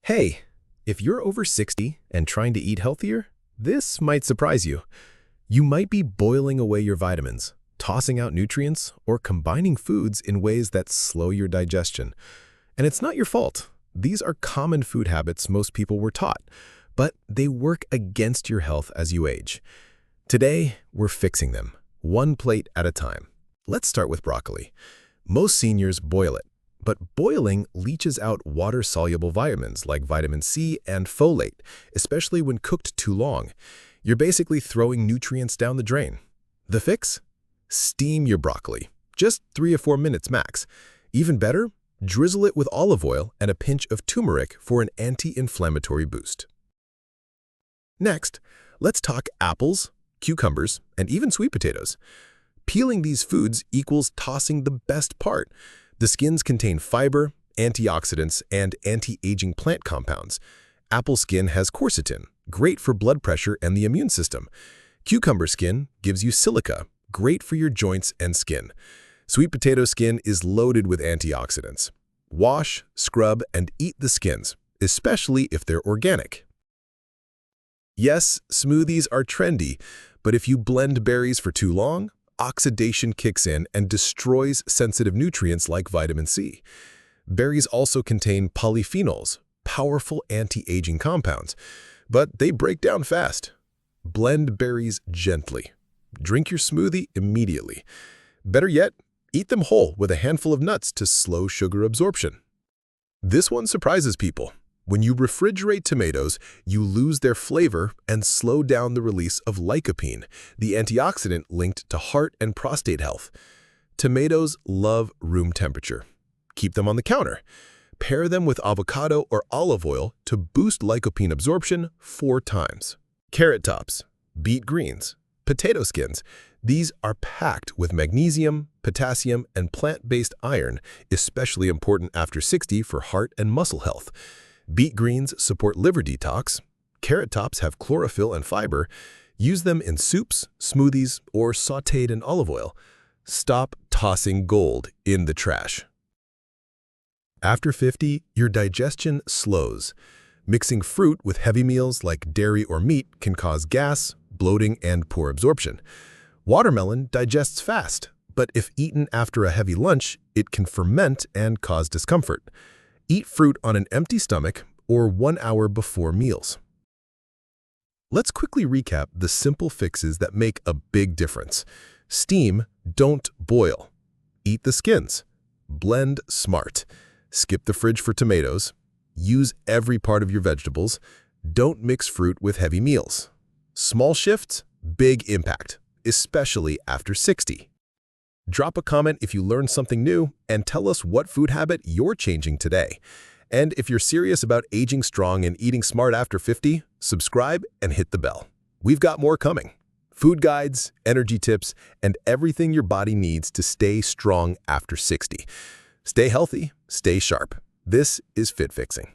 Hey, if you're over 60 and trying to eat healthier, this might surprise you. You might be boiling away your vitamins, tossing out nutrients, or combining foods in ways that slow your digestion. And it's not your fault. These are common food habits most people were taught, but they work against your health as you age. Today, we're fixing them, one plate at a time. Let's start with broccoli. Most seniors boil it, but boiling leaches out water-soluble vitamins like vitamin C and folate, especially when cooked too long. You're basically throwing nutrients down the drain. The fix? Steam your broccoli, just 3 or 4 minutes max. Even better, drizzle it with olive oil and a pinch of turmeric for an anti-inflammatory boost. Next, let's talk apples, cucumbers, and even sweet potatoes. Peeling these foods equals tossing the best part. The skins contain fiber, antioxidants, and anti-aging plant compounds. Apple skin has quercetin, great for blood pressure and the immune system. Cucumber skin gives you silica, great for your joints and skin. Sweet potato skin is loaded with antioxidants. Wash, scrub, and eat the skins, especially if they're organic. Yes, smoothies are trendy, but if you blend berries for too long, oxidation kicks in and destroys sensitive nutrients like vitamin C. Berries also contain polyphenols, powerful anti-aging compounds, but they break down fast. Blend berries gently. Drink your smoothie immediately. Better yet, eat them whole with a handful of nuts to slow sugar absorption. This one surprises people. When you refrigerate tomatoes, you lose their flavor and slow down the release of lycopene, the antioxidant linked to heart and prostate health. Tomatoes love room temperature. Keep them on the counter. Pair them with avocado or olive oil to boost lycopene absorption 4 times. Carrot tops, beet greens, potato skins. These are packed with magnesium, potassium, and plant-based iron, especially important after 60 for heart and muscle health. Beet greens support liver detox. Carrot tops have chlorophyll and fiber. Use them in soups, smoothies, or sautéed in olive oil. Stop tossing gold in the trash. After 50, your digestion slows. Mixing fruit with heavy meals like dairy or meat can cause gas, bloating, and poor absorption. Watermelon digests fast, but if eaten after a heavy lunch, it can ferment and cause discomfort. Eat fruit on an empty stomach or 1 hour before meals. Let's quickly recap the simple fixes that make a big difference. Steam, don't boil. Eat the skins. Blend smart. Skip the fridge for tomatoes. Use every part of your vegetables. Don't mix fruit with heavy meals. Small shifts, big impact, especially after 60. Drop a comment if you learned something new and tell us what food habit you're changing today. And if you're serious about aging strong and eating smart after 50, subscribe and hit the bell. We've got more coming. Food guides, energy tips, and everything your body needs to stay strong after 60. Stay healthy, stay sharp. This is FitFixen.